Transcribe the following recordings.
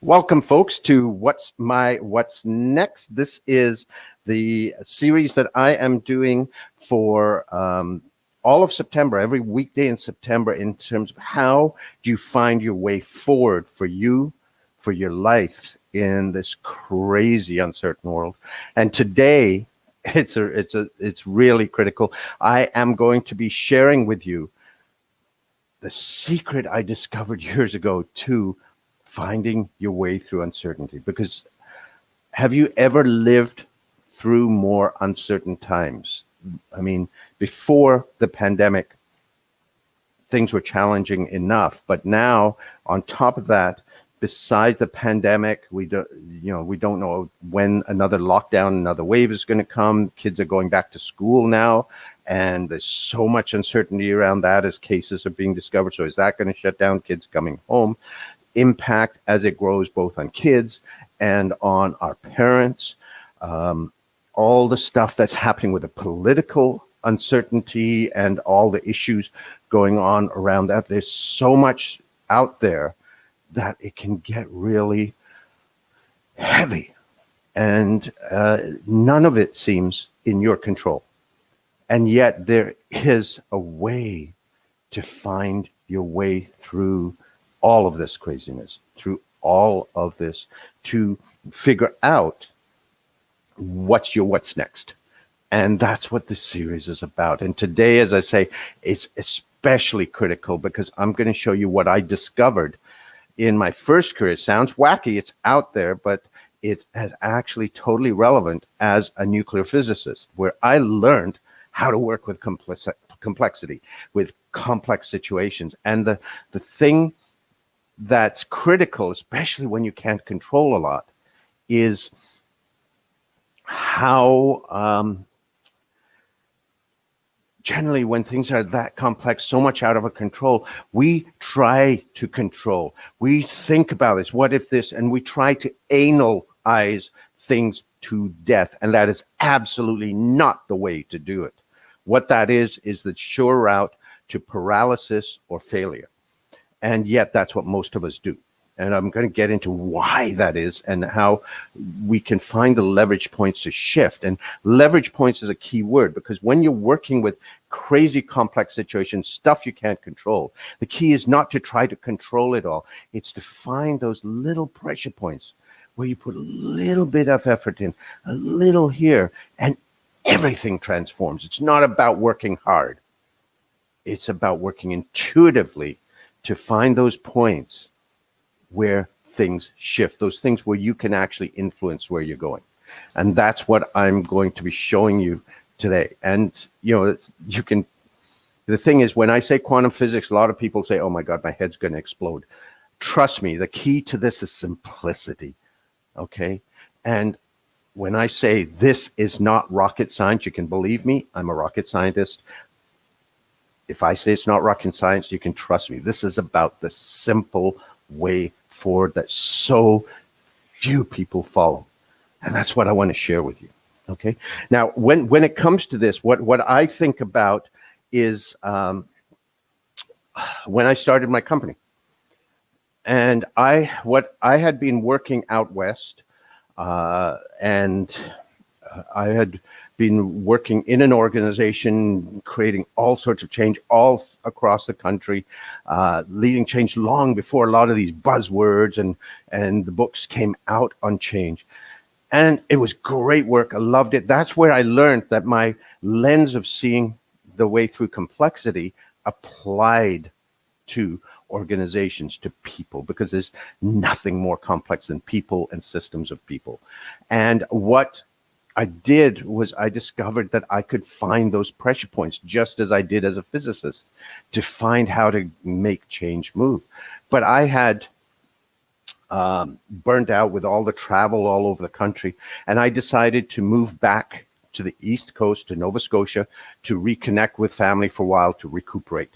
Welcome, folks, to What's Next. This is the series that I am doing for all of September, every weekday in September, in terms of how do you find your way forward for you, for your life in this crazy, uncertain world. And today, it's really critical. I am going to be sharing with you the secret I discovered years ago to finding your way through uncertainty. Because have you ever lived through more uncertain times? I mean, before the pandemic, things were challenging enough, but now, on top of that, besides the pandemic, we don't know when another lockdown, another wave is going to come. Kids are going back to school now, and there's so much uncertainty around that as cases are being discovered. So is that going to shut down kids coming home? Impact as it grows both on kids and on our parents. All the stuff that's happening with the political uncertainty and all the issues going on around that. There's so much out there that it can get really heavy, and none of it seems in your control. And yet there is a way to find your way through all of this craziness, through all of this, to figure out what's next. And that's what this series is about. And today, as I say, it's especially critical because I'm going to show you what I discovered in my first career. It sounds wacky, it's out there, but it's actually totally relevant as a nuclear physicist, where I learned how to work with complexity, with complex situations. And the thing that's critical, especially when you can't control a lot, is how generally when things are that complex, so much out of our control, we try to control. We think about this, what if this, and we try to analyze things to death. And that is absolutely not the way to do it. What that is the sure route to paralysis or failure. And yet that's what most of us do. And I'm going to get into why that is and how we can find the leverage points to shift. And leverage points is a key word, because when you're working with crazy complex situations, stuff you can't control, the key is not to try to control it all. It's to find those little pressure points where you put a little bit of effort in, a little here, and everything transforms. It's not about working hard. It's about working intuitively to find those points where things shift, those things where you can actually influence where you're going. And that's what I'm going to be showing you today. And, the thing is, when I say quantum physics, a lot of people say, oh my God, my head's going to explode. Trust me, the key to this is simplicity. Okay. And when I say this is not rocket science, you can believe me, I'm a rocket scientist. If I say it's not rocket science, you can trust me. This is about the simple way forward that so few people follow. And that's what I want to share with you. Okay. Now, when it comes to this, what I think about is when I started my company. And I had been working out west, and I had been working in an organization, creating all sorts of change all across the country, leading change long before a lot of these buzzwords and the books came out on change. And it was great work. I loved it. That's where I learned that my lens of seeing the way through complexity applied to organizations, to people, because there's nothing more complex than people and systems of people. And what I did was I discovered that I could find those pressure points, just as I did as a physicist, to find how to make change move. But I had burnt out with all the travel all over the country, and I decided to move back to the East Coast, to Nova Scotia, to reconnect with family for a while, to recuperate.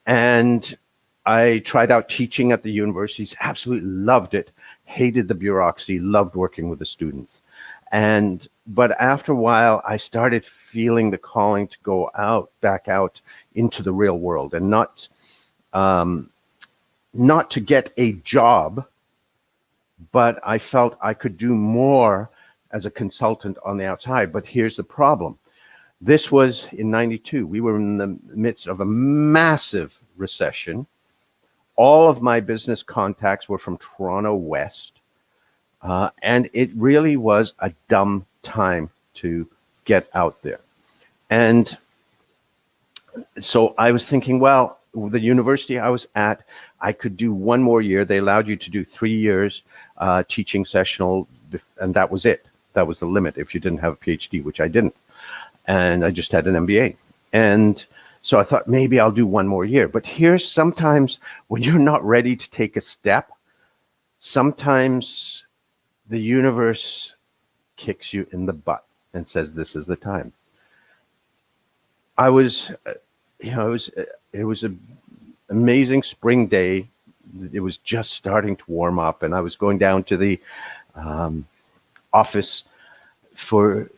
And I tried out teaching at the universities, absolutely loved it, hated the bureaucracy, loved working with the students. But after a while, I started feeling the calling to go back out into the real world, and not to get a job, but I felt I could do more as a consultant on the outside. But here's the problem. This was in 92. We were in the midst of a massive recession. All of my business contacts were from Toronto West. And it really was a dumb time to get out there. And so I was thinking, well, the university I was at, I could do one more year. They allowed you to do 3 years teaching sessional, and that was it. That was the limit if you didn't have a PhD, which I didn't. And I just had an MBA. And so I thought maybe I'll do one more year. But here's sometimes when you're not ready to take a step, sometimes the universe kicks you in the butt and says, this is the time. I was, it was an amazing spring day. It was just starting to warm up, and I was going down to the office for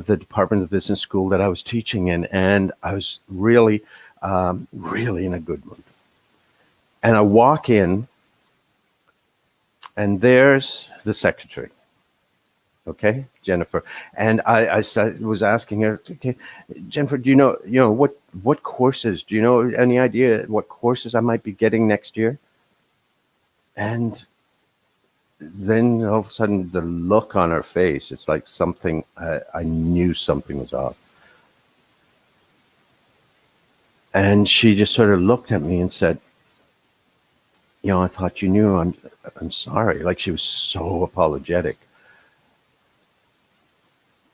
the Department of Business School that I was teaching in, and I was really in a good mood. And I walk in, and there's the secretary. Okay, Jennifer. And I was asking her, okay, Jennifer, do you know what courses? Do you know any idea what courses I might be getting next year? And then all of a sudden, the look on her face, it's like something, I knew something was off. And she just sort of looked at me and said, I thought you knew. I'm sorry. Like, she was so apologetic.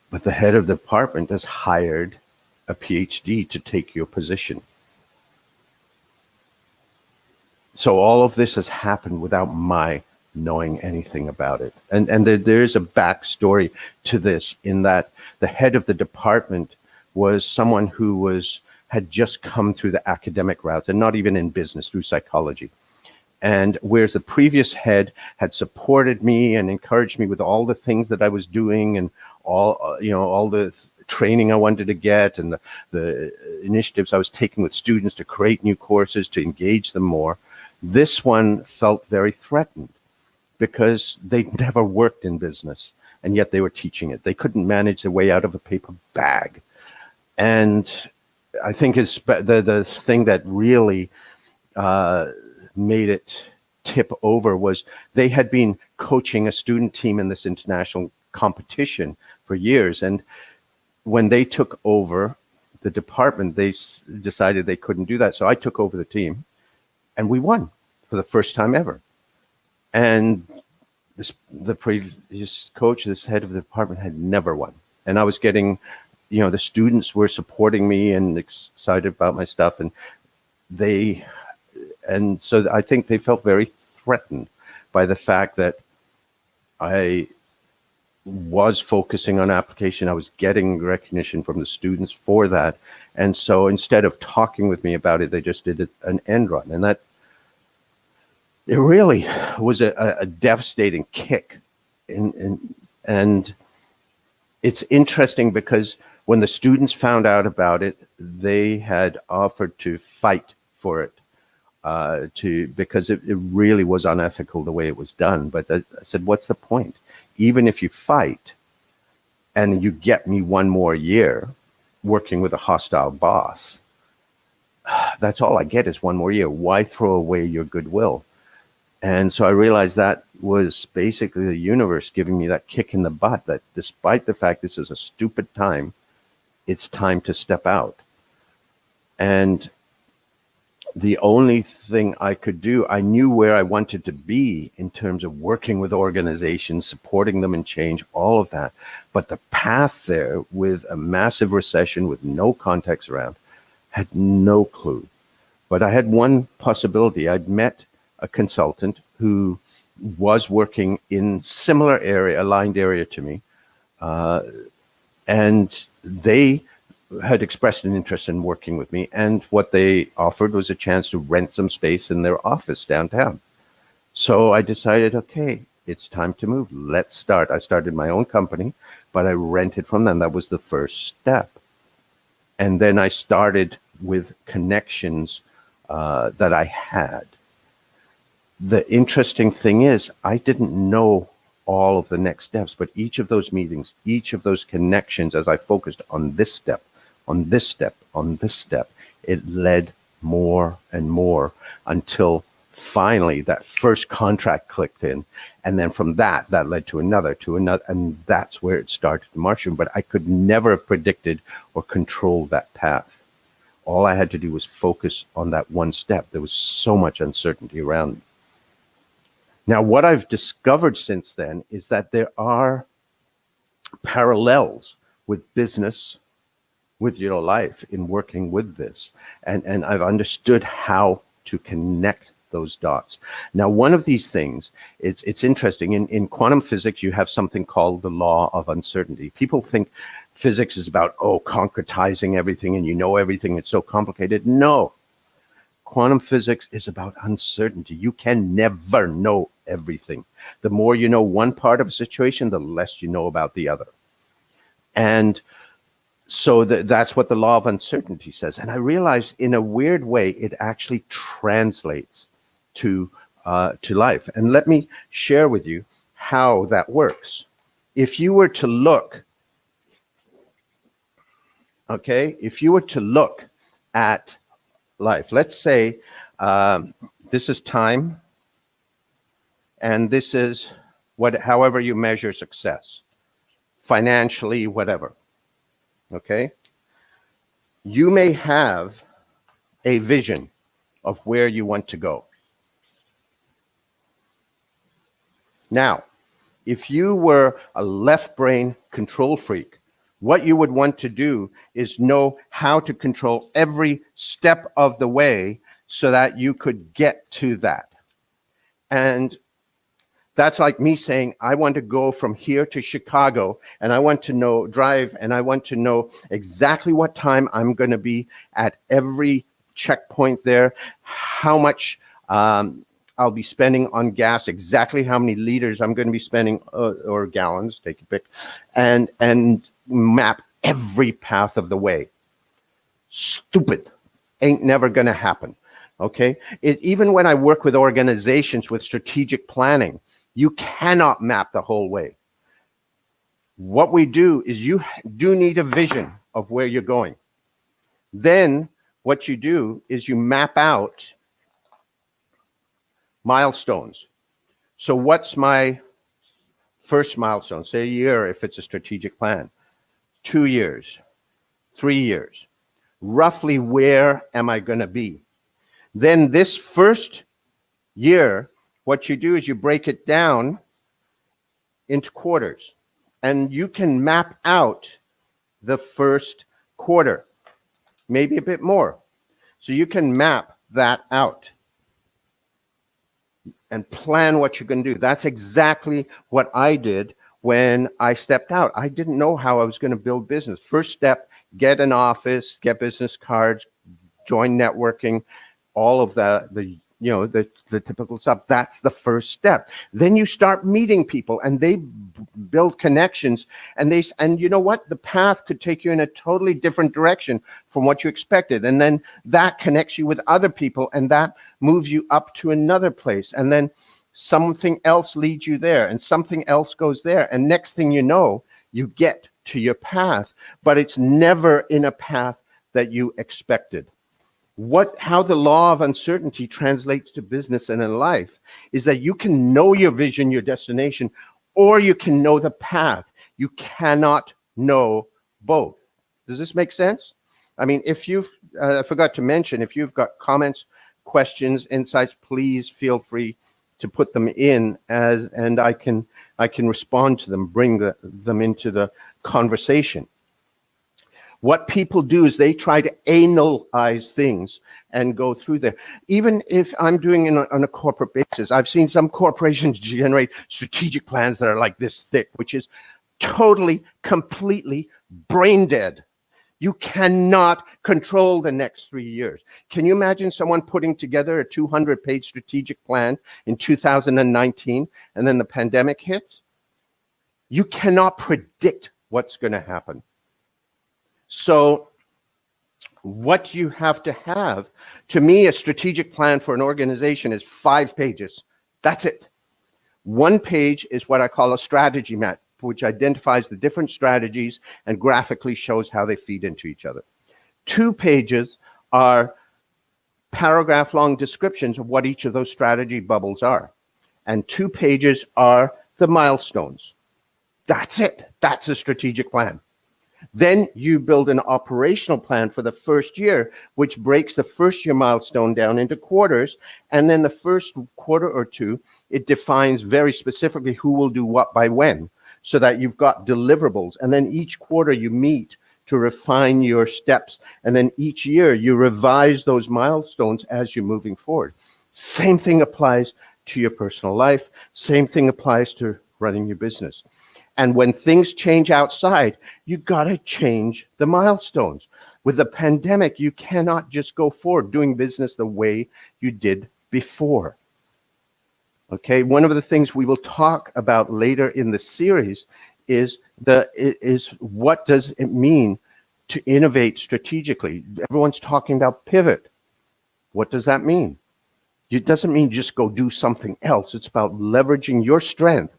But the head of the department has hired a PhD to take your position. So all of this has happened without my knowing anything about it. And there's a backstory to this, in that the head of the department was someone who had just come through the academic routes, and not even in business, through psychology. And whereas the previous head had supported me and encouraged me with all the things that I was doing, and all the training I wanted to get, and the initiatives I was taking with students to create new courses, to engage them more, this one felt very threatened, because they'd never worked in business, and yet they were teaching it. They couldn't manage their way out of a paper bag. And I think it's the thing that really made it tip over was they had been coaching a student team in this international competition for years. And when they took over the department, they decided they couldn't do that. So I took over the team, and we won for the first time ever. And the previous coach, this head of the department, had never won. And I was getting, the students were supporting me and excited about my stuff. And so I think they felt very threatened by the fact that I was focusing on application. I was getting recognition from the students for that. And so instead of talking with me about it, they just did an end run. And that, it really was a devastating kick. And it's interesting because when the students found out about it, they had offered to fight for it, because it really was unethical the way it was done. But I said, what's the point? Even if you fight and you get me one more year working with a hostile boss, that's all I get is one more year. Why throw away your goodwill? And so I realized that was basically the universe giving me that kick in the butt, that despite the fact this is a stupid time, it's time to step out. And the only thing I could do, I knew where I wanted to be in terms of working with organizations, supporting them in change, all of that. But the path there, with a massive recession, with no context around, had no clue. But I had one possibility. I'd met a consultant who was working in similar area, aligned area to me, and they had expressed an interest in working with me, and what they offered was a chance to rent some space in their office downtown. So I decided, okay, it's time to move. Let's start. I started my own company, but I rented from them. That was the first step. And then I started with connections that I had. the interesting thing is, I didn't know all of the next steps, but each of those meetings, each of those connections, as I focused on this step, on this step, on this step, it led more and more until finally that first contract clicked in. And then from that led to another, and that's where it started to mushroom. But I could never have predicted or controlled that path. All I had to do was focus on that one step. There was so much uncertainty around me. Now, what I've discovered since then is that there are parallels with business, with your life in working with this. And I've understood how to connect those dots. Now, one of these things, it's interesting. In quantum physics, you have something called the law of uncertainty. People think physics is about, concretizing everything and you know everything. It's so complicated. No. Quantum physics is about uncertainty. You can never know everything. The more you know one part of a situation, the less you know about the other. And so that's what the law of uncertainty says. And I realized in a weird way, it actually translates to life. And let me share with you how that works. If you were to look, if you were to look at life, let's say this is time, and this is however you measure success, financially, whatever. Okay, you may have a vision of where you want to go. Now, if you were a left brain control freak, what you would want to do is know how to control every step of the way so that you could get to that. And that's like me saying, I want to go from here to Chicago, and I want to drive, and I want to know exactly what time I'm going to be at every checkpoint there, how much I'll be spending on gas, exactly how many liters I'm going to be spending, or gallons, take your pick, and map every path of the way. Stupid. Ain't never going to happen. Okay? Even when I work with organizations with strategic planning, you cannot map the whole way. What we do is you do need a vision of where you're going. Then what you do is you map out milestones. So what's my first milestone? Say a year if it's a strategic plan. 2 years, 3 years. Roughly where am I going to be? Then this first year, what you do is you break it down into quarters, and you can map out the first quarter, maybe a bit more. So you can map that out and plan what you're going to do. That's exactly what I did when I stepped out. I didn't know how I was going to build business. First step, get an office, get business cards, join networking, all of the typical stuff. That's the first step. Then you start meeting people, and they build connections, and you know what? The path could take you in a totally different direction from what you expected. And then that connects you with other people, and that moves you up to another place. And then something else leads you there, and something else goes there. And next thing you know, you get to your path, but it's never in a path that you expected. How the law of uncertainty translates to business and in life is that you can know your vision, your destination, or you can know the path. You cannot know both. Does this make sense? I mean, I forgot to mention, if you've got comments, questions, insights, please feel free to put them in, and I can respond to them, bring them into the conversation. What people do is they try to analyze things and go through there. Even if I'm doing it on a corporate basis, I've seen some corporations generate strategic plans that are like this thick, which is totally, completely brain dead. You cannot control the next 3 years. Can you imagine someone putting together a 200-page strategic plan in 2019 and then the pandemic hits? You cannot predict what's going to happen. So what you have to me, a strategic plan for an organization is 5 pages. That's it. 1 page is what I call a strategy map, which identifies the different strategies and graphically shows how they feed into each other. 2 pages are paragraph-long descriptions of what each of those strategy bubbles are. And 2 pages are the milestones. That's it. That's a strategic plan. Then you build an operational plan for the first year, which breaks the first year milestone down into quarters. And then the first quarter or two, it defines very specifically who will do what by when, so that you've got deliverables. And then each quarter you meet to refine your steps. And then each year you revise those milestones as you're moving forward. Same thing applies to your personal life. Same thing applies to running your business. And when things change outside, you got to change the milestones. With the pandemic, you cannot just go forward doing business the way you did before. Okay, one of the things we will talk about later in the series is what does it mean to innovate strategically? Everyone's talking about pivot. What does that mean? It doesn't mean just go do something else. It's about leveraging your strength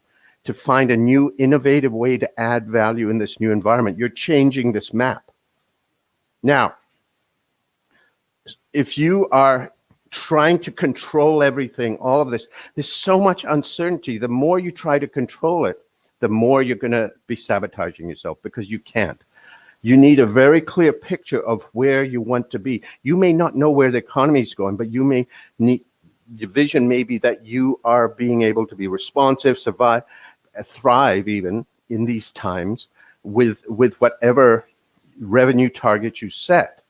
to find a new innovative way to add value in this new environment. You're changing this map. Now, if you are trying to control everything, all of this, there's so much uncertainty. The more you try to control it, the more you're going to be sabotaging yourself, because you can't. You need a very clear picture of where you want to be. You may not know where the economy is going, but you may need, your vision may be that you are being able to be responsive, survive, thrive even in these times with whatever revenue targets you set.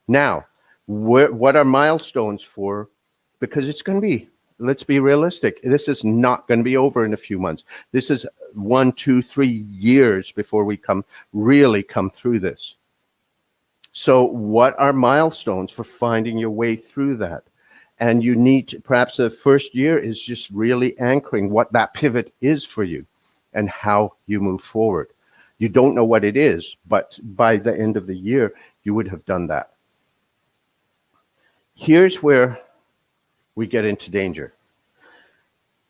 Now, what are milestones for? Because it's going to be, let's be realistic, this is not going to be over in a few months. This is 1, 2, 3 years before we really come through this. So what are milestones for finding your way through that? And you need to, perhaps the first year is just really anchoring what that pivot is for you and how you move forward. You don't know what it is, but by the end of the year, you would have done that. Here's where we get into danger.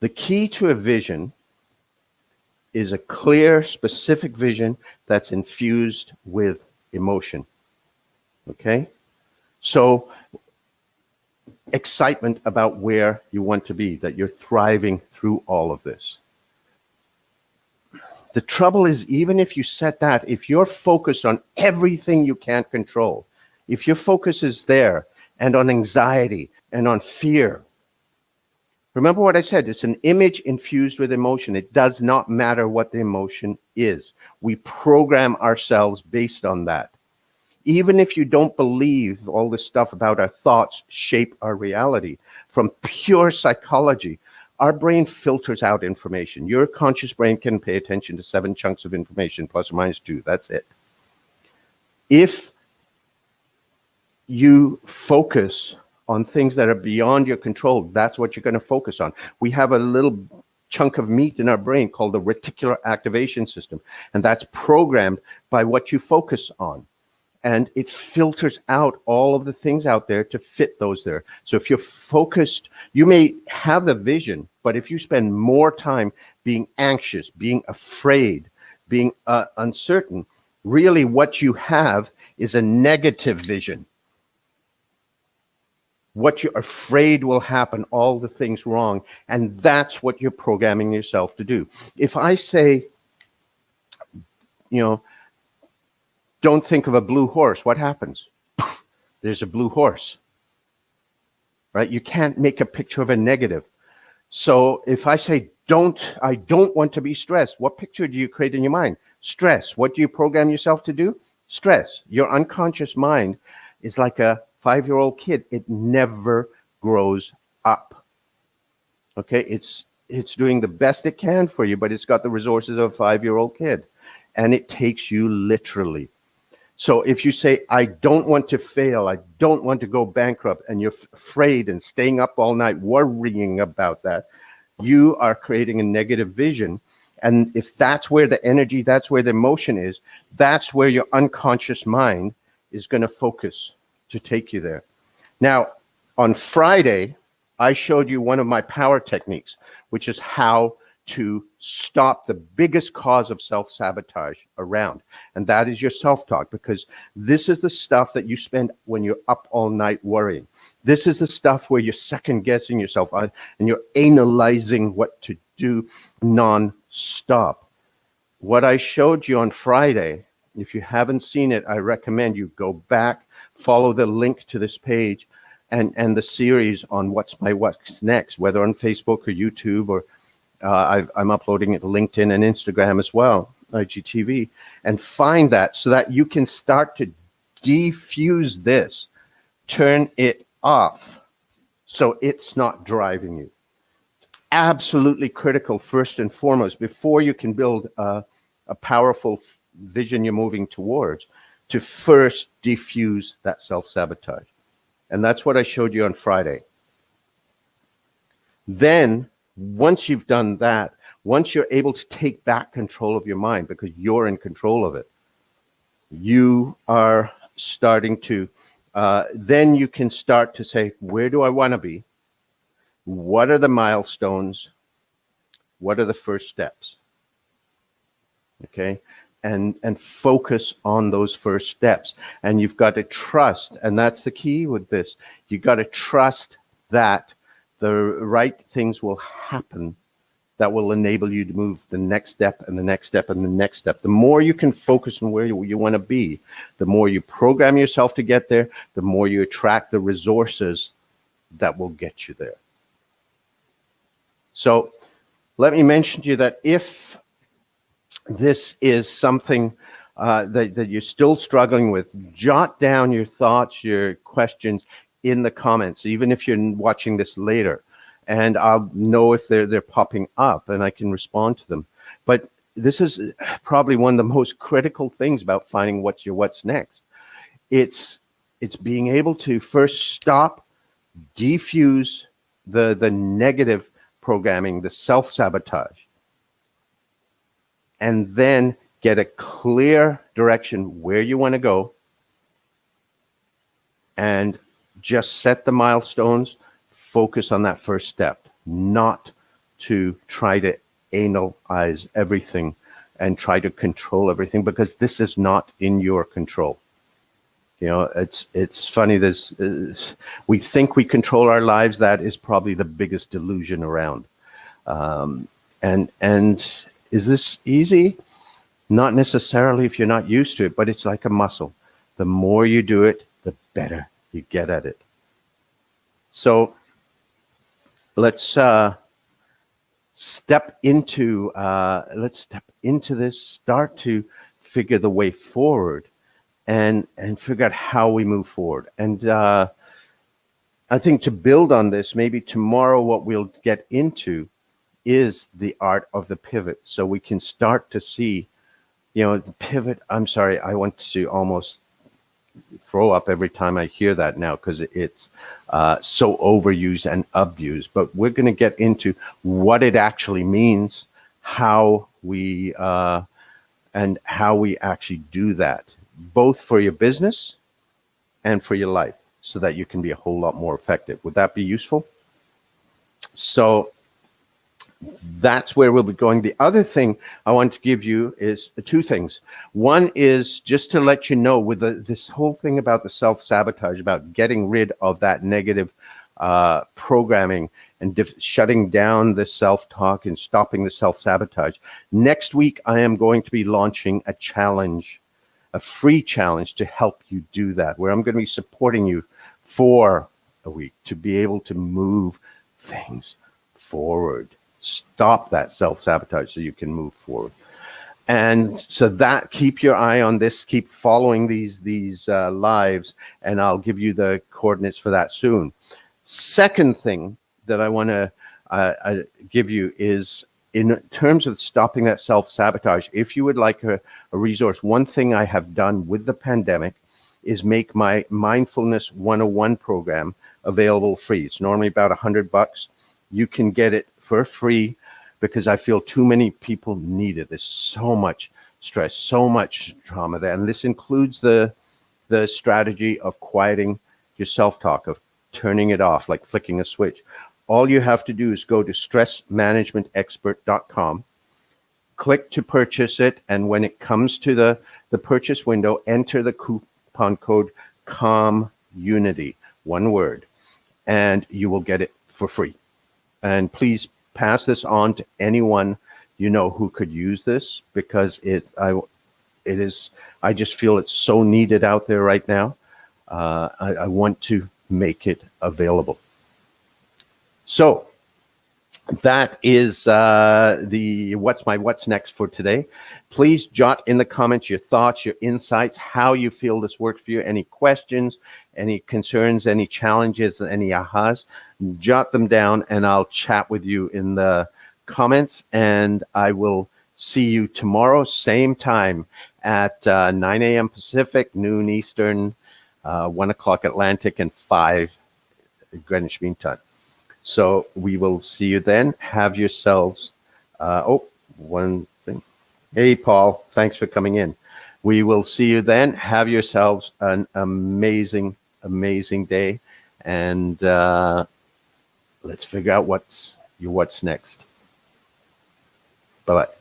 The key to a vision is a clear, specific vision that's infused with emotion. Okay? So, excitement about where you want to be, that you're thriving through all of this. The trouble is, even if you set that, if you're focused on everything you can't control, if your focus is there and on anxiety and on fear, remember what I said, it's an image infused with emotion. It does not matter what the emotion is. We program ourselves based on that. Even if you don't believe all this stuff about our thoughts shape our reality, from pure psychology, our brain filters out information. Your conscious brain can pay attention to 7 chunks of information, plus or minus 2. That's it. If you focus on things that are beyond your control, that's what you're going to focus on. We have a little chunk of meat in our brain called the reticular activation system, and that's programmed by what you focus on. And it filters out all of the things out there to fit those there. So if you're focused, you may have the vision, but if you spend more time being anxious, being afraid, being uncertain, really what you have is a negative vision. What you're afraid will happen, all the things wrong, and that's what you're programming yourself to do. If I say, don't think of a blue horse, what happens? There's a blue horse, right? You can't make a picture of a negative. So if I say, I don't want to be stressed, what picture do you create in your mind? Stress. What do you program yourself to do? Stress. Your unconscious mind is like a 5-year-old kid. It never grows up. Okay, it's doing the best it can for you, but it's got the resources of a 5-year-old kid, and it takes you literally. So if you say, I don't want to fail, I don't want to go bankrupt, and you're afraid and staying up all night worrying about that, you are creating a negative vision. And if that's where the energy, that's where the emotion is, that's where your unconscious mind is going to focus to take you there. Now, on Friday, I showed you one of my power techniques, which is how to stop the biggest cause of self-sabotage around. And that is your self-talk, because this is the stuff that you spend when you're up all night worrying. This is the stuff where you're second guessing yourself and you're analyzing what to do non-stop. What I showed you on Friday, if you haven't seen it, I recommend you go back, follow the link to this page and the series on what's next, whether on Facebook or YouTube, or I'm uploading it to LinkedIn and Instagram as well, IGTV, and find that so that you can start to defuse this, turn it off so it's not driving you. It's absolutely critical, first and foremost, before you can build a powerful vision you're moving towards, to first defuse that self-sabotage. And that's what I showed you on Friday. Then, once you've done that, once you're able to take back control of your mind, because you're in control of it, you are starting to, then you can start to say, where do I want to be? What are the milestones? What are the first steps? Okay? And focus on those first steps. And you've got to trust, and that's the key with this. You've got to trust that the right things will happen that will enable you to move the next step and the next step and the next step. The more you can focus on where you want to be, the more you program yourself to get there, the more you attract the resources that will get you there. So let me mention to you that if this is something that you're still struggling with, jot down your thoughts, your questions in the comments, even if you're watching this later, and I'll know if they're popping up and I can respond to them. But this is probably one of the most critical things about finding what's next. It's being able to first stop, defuse the negative programming, the self-sabotage, and then get a clear direction where you want to go, and just set the milestones, focus on that first step, not to try to analyze everything and try to control everything, because this is not in your control. You know, it's funny, we think we control our lives. That is probably the biggest delusion around. And is this easy? Not necessarily if you're not used to it, but it's like a muscle. The more you do it, the better you get at it. So let's step into this, start to figure the way forward and figure out how we move forward. And I think to build on this, maybe tomorrow what we'll get into is the art of the pivot. So we can start to see, you know, the pivot. I'm sorry, I want to almost throw up every time I hear that now, because it's so overused and abused. But we're going to get into what it actually means, how we actually do that, both for your business and for your life, so that you can be a whole lot more effective. Would that be useful? So that's where we'll be going. The other thing I want to give you is two things. One is just to let you know, with this whole thing about the self-sabotage, about getting rid of that negative programming and shutting down the self-talk and stopping the self-sabotage. Next week, I am going to be launching a challenge, a free challenge to help you do that, where I'm going to be supporting you for a week to be able to move things forward. Stop that self-sabotage so you can move forward. And so that, keep your eye on this, keep following these lives, and I'll give you the coordinates for that soon. Second thing that I want to give you is, in terms of stopping that self-sabotage, if you would like a resource, one thing I have done with the pandemic is make my Mindfulness 101 program available free. It's normally about $100. You can get it for free, because I feel too many people need it. There's so much stress, so much trauma there. And this includes the the strategy of quieting your self-talk, of turning it off, like flicking a switch. All you have to do is go to stressmanagementexpert.com, click to purchase it, and when it comes to the purchase window, enter the coupon code COMMUNITY, one word, and you will get it for free. And please pass this on to anyone you know who could use this, because I just feel it's so needed out there right now. I want to make it available. So that is the what's next for today. Please jot in the comments your thoughts, your insights, how you feel this works for you, any questions, any concerns, any challenges, any ahas. Jot them down and I'll chat with you in the comments, and I will see you tomorrow, same time at 9 a.m. Pacific, noon Eastern, 1 o'clock Atlantic, and 5 Greenwich Mean Time. So we will see you then. Have yourselves, one thing. Hey, Paul, thanks for coming in. We will see you then. Have yourselves an amazing, amazing day. And let's figure out what's next. Bye-bye.